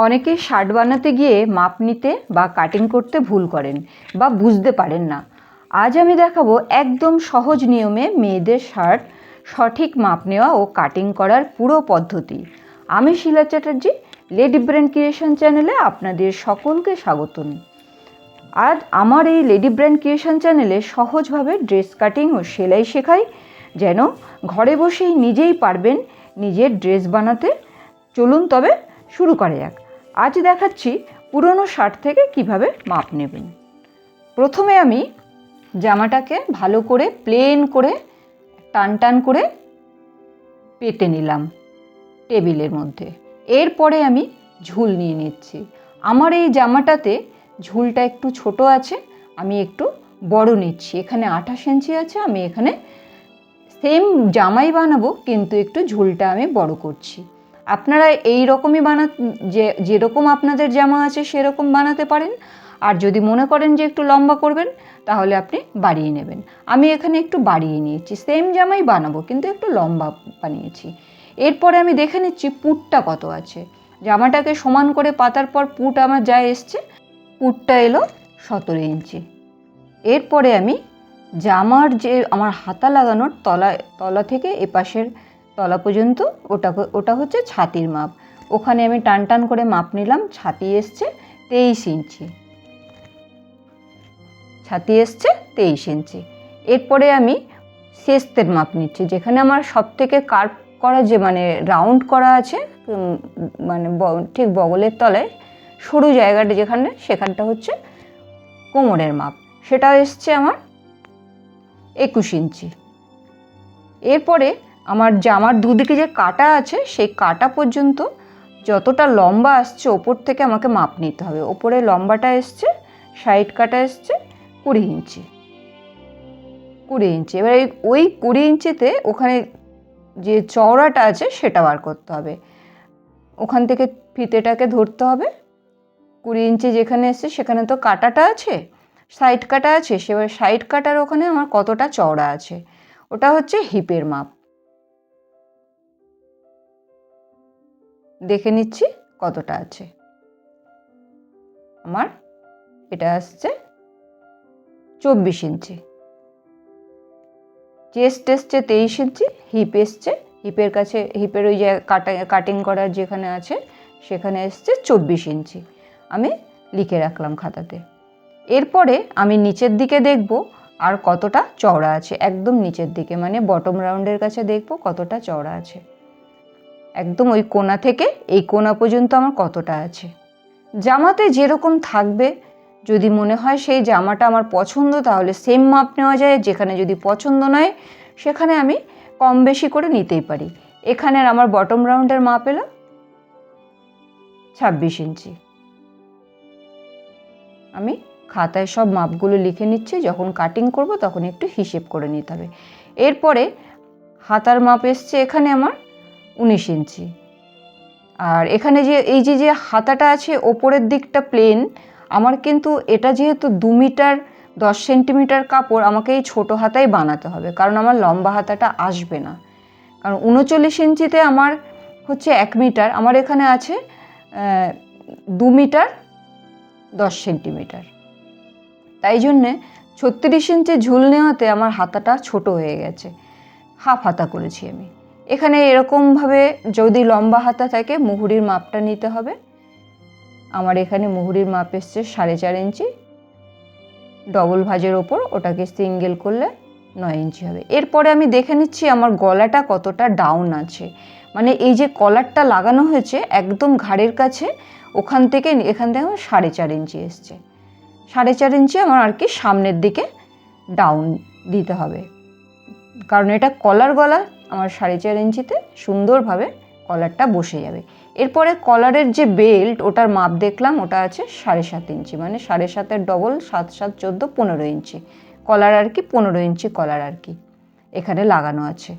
অনেকেই শার্ট বানাতে গিয়ে মাপ নিতে বা কাটিং করতে ভুল করেন বা বুঝতে পারেন না। আজ আমি দেখাবো একদম সহজ নিয়মে মেয়েদের শার্ট সঠিক মাপ নেওয়া ও কাটিং করার পুরো পদ্ধতি। আমি শিলা চ্যাটার্জি, লেডি ব্র্যান্ড ক্রিয়েশন চ্যানেলে আপনাদের সকলকে স্বাগতম। আজ আমার এই লেডি ব্র্যান্ড ক্রিয়েশন চ্যানেলে সহজভাবে ড্রেস কাটিং ও সেলাই শেখাই, যেন ঘরে বসেই নিজেই পারবেন নিজের ড্রেস বানাতে। চলুন তবে শুরু করা যাক। আজ দেখাচ্ছি পুরনো শার্ট থেকে কিভাবে মাপ নেবেন। প্রথমে আমি জামাটাকে ভালো করে প্লেন করে টান টান করে পেতে নিলাম টেবিলের মধ্যে। এরপরে আমি ঝুল নিয়ে নিচ্ছি। আমার এই জামাটাতে ঝুলটা একটু ছোট আছে, আমি একটু বড় নিচ্ছি। এখানে 28 ইঞ্চি আছে, আমি এখানে সেম জামাই বানাবো কিন্তু একটু ঝুলটা আমি বড় করছি। আপনারা এই রকমই যেরকম আপনাদের জামা আছে সেরকম বানাতে পারেন। আর যদি মনে করেন যে একটু লম্বা করবেন তাহলে আপনি বাড়িয়ে নেবেন। আমি এখানে একটু বাড়িয়ে নিয়েছি, সেম জামাই বানাবো কিন্তু একটু লম্বা বানিয়েছি। এরপরে আমি দেখে নিচ্ছি পুটটা কত আছে। জামাটাকে সমান করে পাতার পর পুট আমার যা এসছে, পুটটা এলো 17 ইঞ্চি। এরপরে আমি জামার যে আমার হাতা লাগানোর তলা থেকে এপাশের তলা পর্যন্ত ওটা হচ্ছে ছাতির মাপ। ওখানে আমি টান টান করে মাপ নিলাম। ছাতি এসছে 23 ইঞ্চি। ছাতি এসছে 23 ইঞ্চি। এরপরে আমি শেস্তের মাপ নিচ্ছি, যেখানে আমার সব থেকে কার্ভ করা যে রাউন্ড করা আছে, ঠিক বগলের তলায় সরু জায়গাটা সেখানটা হচ্ছে কোমরের মাপ, সেটা এসছে আমার 21 ইঞ্চি। এরপরে আমার জামার দুদিকে যে কাটা আছে সেই কাটা পর্যন্ত যতটা লম্বা আসছে ওপর থেকে আমাকে মাপ নিতে হবে। ওপরে লম্বাটা এসছে, সাইড কাটা এসছে 20 ইঞ্চি। এবার ওই 20 ইঞ্চিতে ওখানে যে চওড়াটা আছে সেটা বার করতে হবে। ওখান থেকে ফিতেটাকে ধরতে হবে। 20 ইঞ্চি যেখানে এসছে সেখানে তো কাটাটা আছে, সাইড কাটা আছে। সেবার সাইড কাটার ওখানে আমার কতটা চওড়া আছে, ওটা হচ্ছে হিপের মাপ। দেখে নিচ্ছি কতটা আছে। আমার এটা আসছে 24 ইঞ্চি। চেস্ট এসছে 23 ইঞ্চি। হিপ এসছে, হিপের ওই যে কাটিং করার যেখানে আছে সেখানে এসছে 24 ইঞ্চি। আমি লিখে রাখলাম খাতাতে। এরপরে আমি নিচের দিকে দেখব আর কতটা চওড়া আছে। একদম নিচের দিকে বটম রাউন্ডের কাছে দেখব কতটা চওড়া আছে। একদম ওই কোণা থেকে এই কোণা পর্যন্ত আমার কতটা আছে। জামাতে যেরকম থাকবে, যদি মনে হয় সেই জামাটা আমার পছন্দ তাহলে সেম মাপ নেওয়া যায়। যেখানে যদি পছন্দ নয় সেখানে আমি কম বেশি করে নিতেই পারি। এখানে আমার বটম রাউন্ডের মাপ এলো 26 ইঞ্চি। আমি খাতায় সব মাপগুলো লিখে নিচ্ছি, যখন কাটিং করব তখন একটু হিসেব করে নিতে হবে। এরপরে হাতার মাপ এসছে এখানে আমার 19 ইঞ্চি। আর এখানে যে হাতাটা আছে ওপরের দিকটা প্লেন, আমার কিন্তু এটা যেহেতু 2 মিটার 10 সেন্টিমিটার কাপড়, আমাকে এই ছোটো হাতাই বানাতে হবে, কারণ আমার লম্বা হাতাটা আসবে না। কারণ 39 ইঞ্চিতে আমার হচ্ছে 1 মিটার, আমার এখানে আছে 2 মিটার 10 সেন্টিমিটার। তাই জন্যে 36 ইঞ্চি ঝুল নেওয়াতে আমার হাতাটা ছোট হয়ে গেছে, হাফ হাতা করেছি আমি। এখানে এরকমভাবে যদি লম্বা হাতা থাকে মুহুরির মাপটা নিতে হবে। আমার এখানে মুহুরির মাপ এসছে 4.5 ইঞ্চি। ডবল ভাঁজের ওপর ওটাকে সিঙ্গেল করলে 9 ইঞ্চি হবে। এরপরে আমি দেখে নিচ্ছি আমার গলাটা কতটা ডাউন আছে। এই যে কলারটা লাগানো হয়েছে একদম ঘাড়ের কাছে, এখান থেকে আমার 4.5 ইঞ্চি এসছে। 4.5 ইঞ্চি আমার আর কি সামনের দিকে ডাউন দিতে হবে, কারণ এটা কলার গলা। আমার 4.5 ইঞ্চিতে সুন্দরভাবে কলারটা বসে যাবে। এরপরে কলারের যে বেল্ট ওটার মাপ দেখলাম, ওটা আছে 7.5 ইঞ্চি। 7.5-এর ডবল 7, 7, 14, 15 ইঞ্চি কলার আর কি। 15 ইঞ্চি কলার আর কি এখানে লাগানো আছে।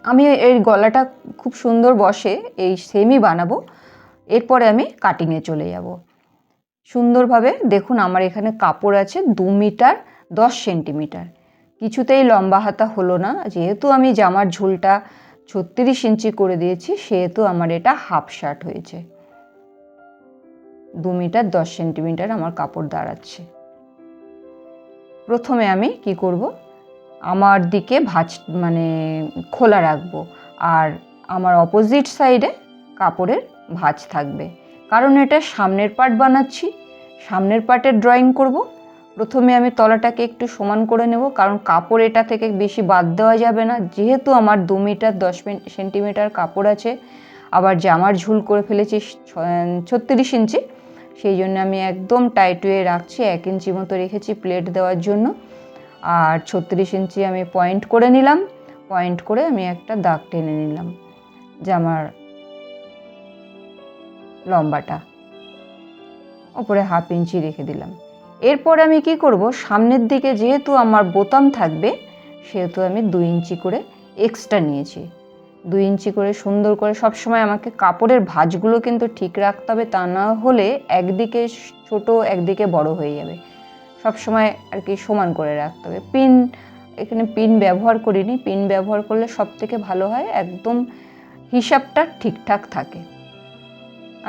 আমি এই গলাটা খুব সুন্দর বসে এই সেমই বানাবো। এরপরে আমি কাটিংয়ে চলে যাব। সুন্দরভাবে দেখুন আমার এখানে কাপড় আছে 2 মিটার 10 সেন্টিমিটার। কিছুতেই লম্বা হাতা হলো না, যেহেতু আমি জামার ঝুলটা 36 ইঞ্চি করে দিয়েছি সেহেতু আমার এটা হাফ শার্ট হয়েছে। 2 মিটার 10 সেন্টিমিটার আমার কাপড় দাঁড়াচ্ছে। প্রথমে আমি কি করব, আমার দিকে ভাঁজ মানে খোলা রাখবো, আর আমার অপোজিট সাইডে কাপড়ের ভাঁজ থাকবে, কারণ এটা সামনের পার্ট বানাচ্ছি, সামনের পার্টের ড্রয়িং করব। প্রথমে আমি তলাটাকে একটু সমান করে নেব, কারণ কাপড় এটা থেকে বেশি বাদ দেওয়া যাবে না, যেহেতু আমার 2 মিটার 10 সেন্টিমিটার কাপড় আছে, আবার জামার ঝুল করে ফেলেছি 36 ইঞ্চি, সেই জন্য আমি একদম টাইট ওয়ে রাখছি, 1 ইঞ্চি মতো রেখেছি প্লেট দেওয়ার জন্য। আর 36 ইঞ্চি আমি পয়েন্ট করে নিলাম, পয়েন্ট করে আমি একটা দাগ টেনে নিলাম জামার লম্বাটা, ওপরে 1/2 ইঞ্চি রেখে দিলাম। এরপর আমি কি করব, সামনের দিকে যেহেতু আমার বোতাম থাকবে, সেহেতু আমি 2 ইঞ্চি করে এক্সট্রা নিয়েছি। 2 ইঞ্চি করে সুন্দর করে, সবসময় আমাকে কাপড়ের ভাঁজগুলো কিন্তু ঠিক রাখতে হবে, তা না হলে একদিকে ছোট একদিকে বড় হয়ে যাবে। সবসময় আর কি সমান করে রাখতে হবে। পিন, এখানে পিন ব্যবহার করিনি, পিন ব্যবহার করলে সব থেকে ভালো হয়, একদম হিসাবটা ঠিকঠাক থাকে।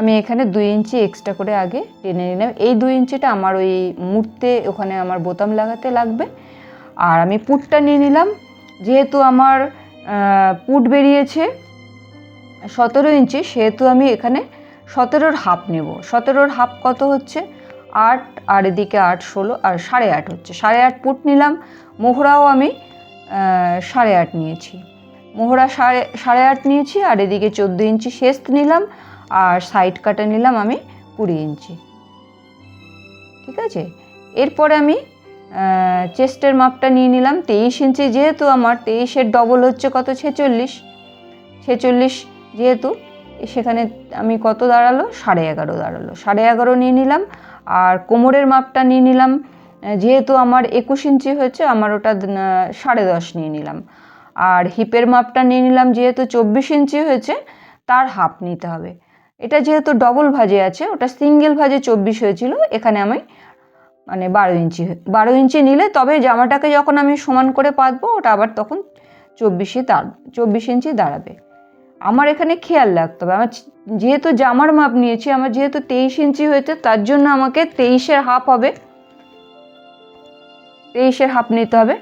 আমি এখানে 2 ইঞ্চি এক্সট্রা করে আগে টেনে নিলাম। এই 2 ইঞ্চিটা আমার ওই মুড়তে ওখানে আমার বোতাম লাগাতে লাগবে। আর আমি পুটটা নিয়ে নিলাম, যেহেতু আমার পুট বেরিয়েছে 17 ইঞ্চি, সেহেতু আমি এখানে 17-র হাফ নেব। 17-র হাফ কত হচ্ছে 8, আর এদিকে 8 16 আর 8.5 হচ্ছে, 8.5 পুট নিলাম। মোহরাও আমি 8.5 নিয়েছি, মোহরা 8.5 নিয়েছি, আর এদিকে 14 ইঞ্চি শেস্ত নিলাম, আর সাইড কাটা নিলাম আমি 20 ইঞ্চি। ঠিক আছে, এরপরে আমি চেস্টের মাপটা নিয়ে নিলাম 23 ইঞ্চি, যেহেতু আমার 23-এর ডবল হচ্ছে কত 46 যেহেতু, সেখানে আমি কত দাঁড়ালো 11.5 দাঁড়ালো, 11.5 নিয়ে নিলাম। আর কোমরের মাপটা নিয়ে নিলাম, যেহেতু আমার 21 ইঞ্চি হয়েছে, আমার ওটা 10.5 নিয়ে নিলাম। আর হিপের মাপটা নিয়ে নিলাম, যেহেতু 24 ইঞ্চি হয়েছে, তার হাফ নিতে হবে। এটা যেহেতু ডবল ভাঁজে আছে, ওটা সিঙ্গেল ভাঁজে 24 হয়েছিল, এখানে আমি মানে 12 ইঞ্চি নিলে তবে জামাটাকে যখন আমি সমান করে পাতবো, ওটা আবার তখন 24 ইঞ্চি দাঁড়াবে। আমার এখানে খেয়াল রাখতে হবে, আমার যেহেতু জামার মাপ নিয়েছি, আমার যেহেতু 23 ইঞ্চি হয়েছে, তার জন্য আমাকে 23-এর হাফ হবে, 23-এর হাফ নিতে হবে,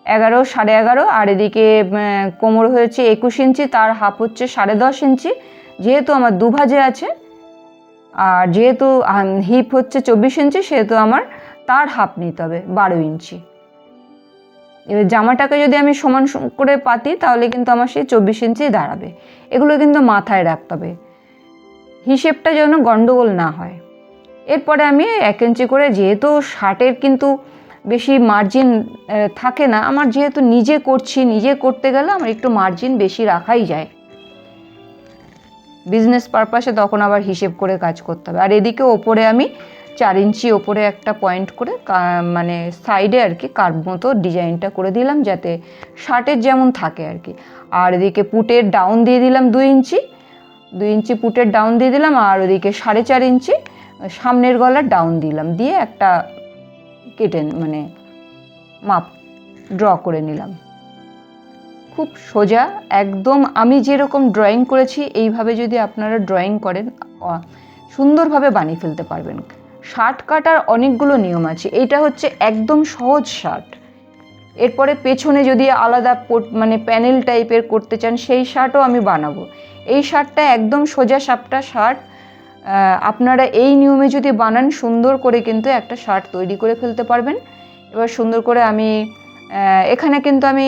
11 11.5। আর এদিকে কোমর হয়েছে 21 ইঞ্চি, তার হাফ হচ্ছে 10.5 ইঞ্চি, যেহেতু আমার দুভাজে আছে। আর যেহেতু হিপ হচ্ছে 24 ইঞ্চি, সেহেতু আমার তার হাফ নিতে হবে 12 ইঞ্চি। এবার জামাটাকে যদি আমি সমান করে পাতি, তাহলে কিন্তু আমার সেই 24 ইঞ্চি দাঁড়াবে। এগুলো কিন্তু মাথায় রাখতে হবে, হিসেবটা যেন গন্ডগোল না হয়। এরপরে আমি 1 ইঞ্চি করে, যেহেতু শার্টের কিন্তু বেশি মার্জিন থাকে না, আমার যেহেতু নিজে করছি, নিজে করতে গেলে আমার একটু মার্জিন বেশি রাখাই যায়, বিজনেস পারপাসে তখন আবার হিসেব করে কাজ করতে হবে। আর এদিকে ওপরে আমি 4 ইঞ্চি ওপরে একটা পয়েন্ট করে, মানে সাইডে আর কি কার্ভ মতো ডিজাইনটা করে দিলাম, যাতে শার্টের যেমন থাকে আর কি। আর এদিকে পুটের ডাউন দিয়ে দিলাম 2 ইঞ্চি পুটের ডাউন দিয়ে দিলাম, আর ওদিকে 4.5 ইঞ্চি সামনের গলার ডাউন দিলাম, দিয়ে একটা কেটে মানে মাপ ড্র করে নিলাম। খুব সোজা, একদম আমি যেরকম ড্রয়িং করেছি এইভাবে যদি আপনারা ড্রয়িং করেন, সুন্দরভাবে বানিয়ে ফেলতে পারবেন। শার্ট কাটার অনেকগুলো নিয়ম আছে, এইটা হচ্ছে একদম সহজ শার্ট। এরপরে পেছনে যদি আলাদা মানে প্যানেল টাইপের করতে চান, সেই শার্টও আমি বানাবো। এই শার্টটা একদম সোজা সাপটা শার্ট, আপনারা এই নিয়মে যদি বানান, সুন্দর করে কিন্তু একটা শার্ট তৈরি করে ফেলতে পারবেন। এবার সুন্দর করে আমি এখানে কিন্তু আমি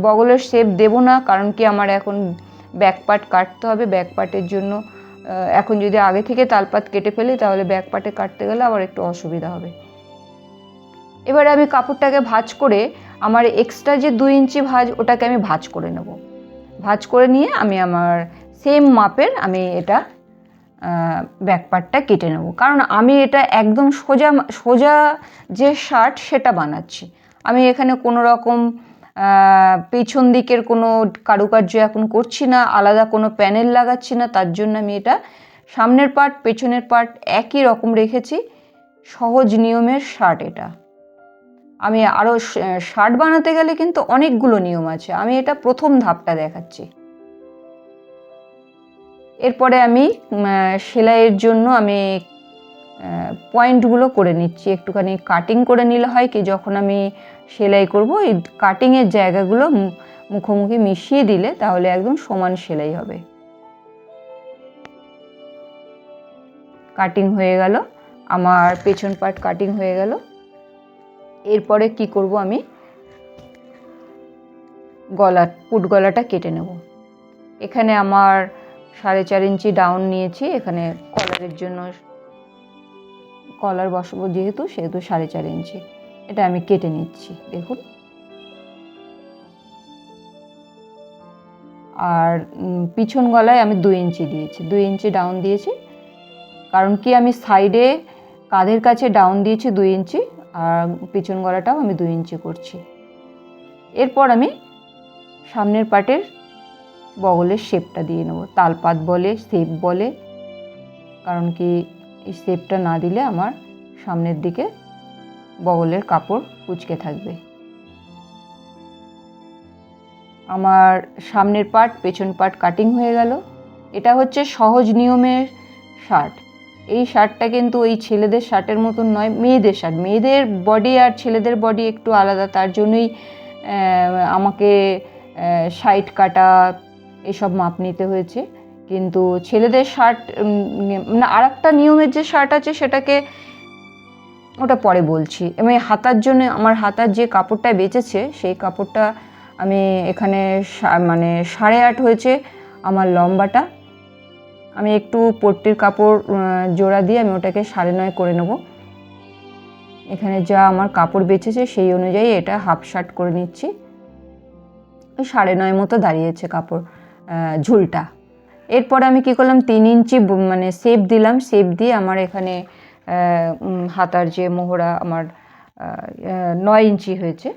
বগলের শেপ দেব না, কারণ কি আমার এখন ব্যাক পার্ট কাটতে হবে। ব্যাক পার্টের জন্য এখন যদি আগে থেকে তালপাত কেটে ফেলি, তাহলে ব্যাক পার্টে কাটতে গেলে আবার একটু অসুবিধা হবে। এবারে আমি কাপড়টাকে ভাঁজ করে, আমার এক্সট্রা যে 2 ইঞ্চি ভাঁজ, ওটাকে আমি ভাঁজ করে নেব। ভাঁজ করে নিয়ে আমি আমার সেম মাপের আমি এটা ব্যাক পার্টটা কেটে নেব, কারণ আমি এটা একদম সোজা যে শার্ট সেটা বানাচ্ছি। আমি এখানে কোনো রকম পেছন দিকের কোনো কারুকার্য এখন করছি না, আলাদা কোনো প্যানেল লাগাচ্ছি না, তার জন্য আমি এটা সামনের পার্ট পেছনের পার্ট একই রকম রেখেছি। সহজ নিয়মের শার্ট এটা। আমি আরও শার্ট বানাতে গেলে কিন্তু অনেকগুলো নিয়ম আছে, আমি এটা প্রথম ধাপটা দেখাচ্ছি। এরপরে আমি সেলাইয়ের জন্য আমি পয়েন্টগুলো করে নিচ্ছি। একটুখানি কাটিং করে নিলে হয় কি, যখন আমি সেলাই করব এই কাটিংয়ের জায়গাগুলো মুখোমুখি মিশিয়ে দিলে তাহলে একদম সমান সেলাই হবে। কাটিং হয়ে গেল, আমার পেছন পার্ট কাটিং হয়ে গেল। এরপরে কি করব, আমি পুট গলাটা কেটে নেব। এখানে আমার 4.5 ইঞ্চি ডাউন নিয়েছি। এখানে কলারের জন্য কলার বসাবো যেহেতু 4.5 ইঞ্চি, এটা আমি কেটে নিচ্ছি। দেখুন, আর পিছন গলায় আমি 2 ইঞ্চি দিয়েছি, 2 ইঞ্চি ডাউন দিয়েছি। কারণ কি, আমি সাইডে কাঁধের কাছে ডাউন দিয়েছি 2 ইঞ্চি, আর পিছন গলাটাও আমি 2 ইঞ্চি করছি। এরপর আমি সামনের পার্টের বগলের শেপটা দিয়ে নেব। তালপাত বলে, শেপ বলে, কারণ কি এই শেপটা না দিলে আমার সামনের দিকে বগলের কাপড় কুঁচকে থাকবে। আমার সামনের পার্ট পেছন পার্ট কাটিং হয়ে গেল। এটা হচ্ছে সহজ নিয়মের শার্ট। এই শার্টটা কিন্তু ওই ছেলেদের শার্টের মতন নয়, মেয়েদের শার্ট। মেয়েদের বডি আর ছেলেদের বডি একটু আলাদা, তার জন্যই আমাকে 60 কাটা এসব মাপ নিতে হয়েছে। কিন্তু ছেলেদের শার্ট না, আর একটা নিয়মের যে শার্ট আছে সেটাকে ওটা পরে বলছি। আমি হাতার জন্য আমার হাতার যে কাপড়টা বেঁচেছে সেই কাপড়টা আমি এখানে মানে 8.5 হয়েছে আমার লম্বাটা। আমি একটু পট্টির কাপড় জোড়া দিয়ে আমি ওটাকে 9.5 করে নেব। এখানে যা আমার কাপড় বেঁচেছে সেই অনুযায়ী এটা হাফ শার্ট করে নিচ্ছি। ওই 9.5 মতো দাঁড়িয়েছে কাপড় ঝুলটা। এরপরে আমি কি করলাম, 3 ইঞ্চি মানে শেপ দিলাম। শেপ দিয়ে আমার এখানে হাতার যে মোহরা আমার 9 ইঞ্চি হয়েছে,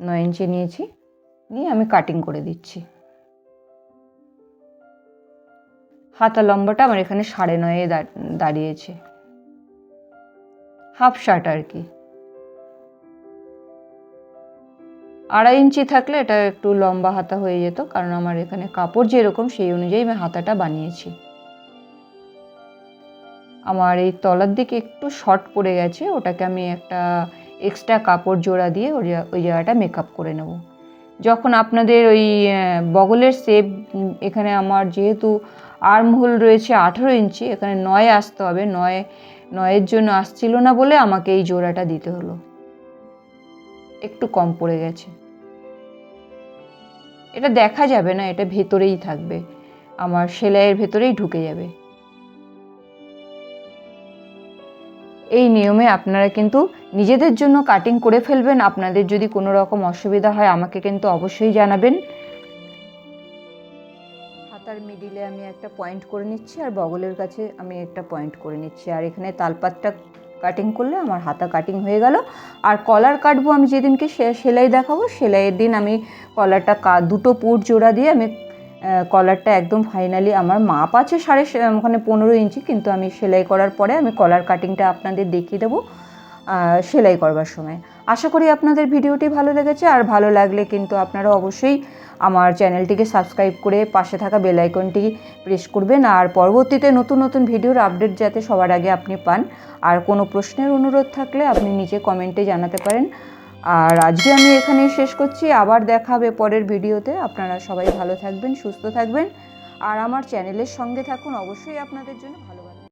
9 ইঞ্চি নিয়েছি, নিয়ে আমি কাটিং করে দিচ্ছি। হাতা লম্বাটা আমার এখানে 9.5 দাঁড়িয়েছে, হাফ শার্ট আর কি। 2.5 ইঞ্চি থাকলে এটা একটু লম্বা হাতা হয়ে যেত, কারণ আমার এখানে কাপড় যেরকম সেই অনুযায়ী আমি হাতাটা বানিয়েছি। আমার এই তলার দিকে একটু শর্ট পড়ে গেছে, ওটাকে আমি একটা এক্সট্রা কাপড় জোড়া দিয়ে ওই জায়গাটা মেকআপ করে নেব। যখন আপনাদের ওই বগলের শেপ, এখানে আমার যেহেতু আর্ম হোল রয়েছে 18 ইঞ্চি, এখানে 9 আসতে হবে। 9-9-এর জন্য আসছিল না বলে আমাকে এই জোড়াটা দিতে হলো, একটু কম পড়ে গেছে। এটা দেখা যাবে না, এটা ভেতরেই থাকবে, আমার সেলাইয়ের ভেতরেই ঢুকে যাবে। এই নিয়মে আপনারা কিন্তু নিজেদের জন্য কাটিং করে ফেলবেন। আপনাদের যদি কোনো রকম অসুবিধা হয় আমাকে কিন্তু অবশ্যই জানাবেন। হাতার মিডিলে আমি একটা পয়েন্ট করে নিচ্ছি, আর বগলের কাছে আমি একটা পয়েন্ট করে নিচ্ছি, আর এখানে তালপাতটা কাটিং করলে আমার হাতা কাটিং হয়ে গেল। আর কলার কাটবো আমি যেদিনকে সেলাই দেখাবো, সেলাইয়ের দিন আমি কলারটা দুটো পুট জোড়া দিয়ে আমি কলারটা একদম ফাইনালি, আমার মাপ আছে 15 ইঞ্চি, কিন্তু আমি সেলাই করার পরে আমি কলার কাটিংটা আপনাদের দেখিয়ে দেবো সেলাই করবার সময়। আশা করি আপনাদের ভিডিওটি ভালো লেগেছে, আর ভালো লাগলে কিন্তু আপনারা অবশ্যই আমার চ্যানেলটিকে সাবস্ক্রাইব করে পাশে থাকা বেল আইকনটি প্রেস করবেন, আর পরবর্তীতে নতুন নতুন ভিডিওর আপডেট যাতে সবার আগে আপনি পান। আর কোনো প্রশ্নের অনুরোধ থাকলে আপনি নিচে কমেন্টে জানাতে পারেন। আর আজকে আমি এখানেই শেষ করছি, আবার দেখা হবে পরের ভিডিওতে। আপনারা সবাই ভালো থাকবেন, সুস্থ থাকবেন, আর আমার চ্যানেলের সঙ্গে থাকুন। অবশ্যই আপনাদের জন্য ভালো